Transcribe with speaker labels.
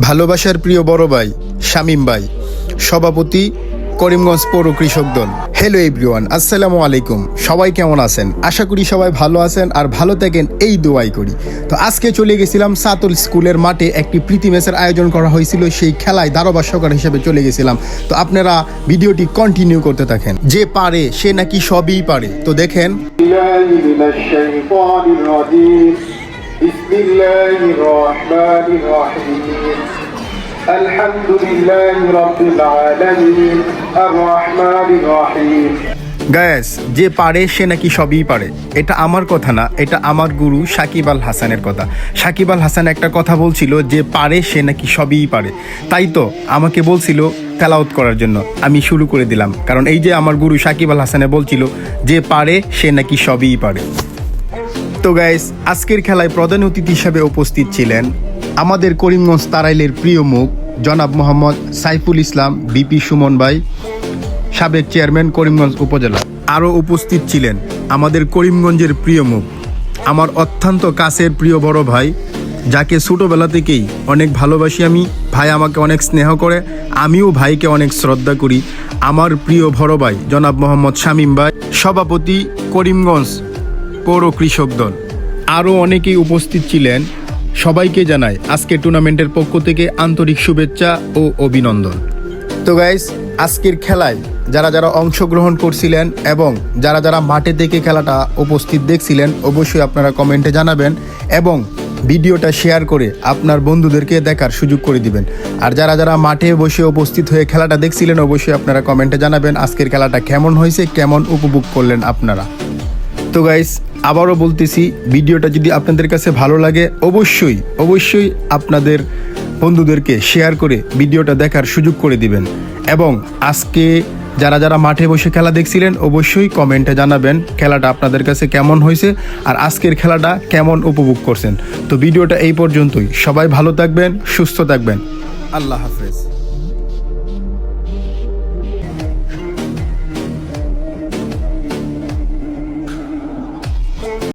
Speaker 1: ভালোবাসার প্রিয় বড় ভাই শামীম ভাই, সভাপতি করিমগঞ্জ পৌর কৃষক দল। হ্যালো এভরিওয়ান, আসসালামু আলাইকুম। সবাই কেমন আছেন? আশা করি সবাই ভালো আছেন আর ভালো থাকেন, এই দোয়াই করি। তো আজকে চলে গেছিলাম সাতুল স্কুলের মাঠে, একটি প্রীতি ম্যাচের আয়োজন করা হয়েছিল। সেই খেলায় ধারাভাষ্যকার হিসেবে চলে গেছিলাম। তো আপনারা ভিডিওটি কন্টিনিউ করতে থাকেন। যে পারে সে নাকি সবই পারে। তো দেখেন। গায়েস, যে পারে সে নাকি সবই পারে, এটা আমার কথা না, এটা আমার গুরু সাকিব আল হাসানের কথা। সাকিব আল হাসান একটা কথা বলছিল, যে পারে সে নাকি সবই পারে। তাই তো আমাকে বলছিল তেলাওয়াত করার জন্য, আমি শুরু করে দিলাম। কারণ এই যে আমার গুরু সাকিব আল হাসানে বলছিল যে পারে সে নাকি সবই পারে। তো গাইস, আজকের খেলায় প্রধান অতিথি হিসাবে উপস্থিত ছিলেন আমাদের করিমগঞ্জ তারাইলের প্রিয় মুখ জনাব মোহাম্মদ সাইফুল ইসলাম বিপি সুমন ভাই, সাবেক চেয়ারম্যান করিমগঞ্জ উপজেলা। আরও উপস্থিত ছিলেন আমাদের করিমগঞ্জের প্রিয় মুখ, আমার অত্যন্ত কাছের প্রিয় বড় ভাই, যাকে ছোটোবেলা থেকেই অনেক ভালোবাসি আমি। ভাই আমাকে অনেক স্নেহ করে, আমিও ভাইকে অনেক শ্রদ্ধা করি। আমার প্রিয় বড় ভাই জনাব মোহাম্মদ শামীম ভাই, সভাপতি করিমগঞ্জ পৌর কৃষক দল। আরও অনেকেই উপস্থিত ছিলেন। সবাইকে জানাই আজকের টুর্নামেন্টের পক্ষ থেকে আন্তরিক শুভেচ্ছা ও অভিনন্দন। তো গাইস, আজকের খেলায় যারা যারা অংশগ্রহণ করছিলেন এবং যারা যারা মাঠে থেকে খেলাটা উপস্থিত দেখছিলেন, অবশ্যই আপনারা কমেন্টে জানাবেন এবং ভিডিওটা শেয়ার করে আপনার বন্ধুদেরকে দেখার সুযোগ করে দিবেন। আর যারা যারা মাঠে বসে উপস্থিত হয়ে খেলাটা দেখছিলেন, অবশ্যই আপনারা কমেন্টে জানাবেন আজকের খেলাটা কেমন হয়েছে, কেমন উপভোগ করলেন আপনারা। তো গাইস, আবারও বলতেছি, ভিডিওটা যদি আপনাদের কাছে ভালো লাগে অবশ্যই আপনাদের বন্ধুদেরকে শেয়ার করে ভিডিওটা দেখার সুযোগ করে দিবেন। এবং আজকে যারা যারা মাঠে বসে খেলা দেখছিলেন, অবশ্যই কমেন্টে জানাবেন খেলাটা আপনাদের কাছে কেমন হয়েছে আর আজকের খেলাটা কেমন উপভোগ করছেন। তো ভিডিওটা এই পর্যন্তই। সবাই ভালো থাকবেন, সুস্থ থাকবেন। আল্লাহ হাফেজ।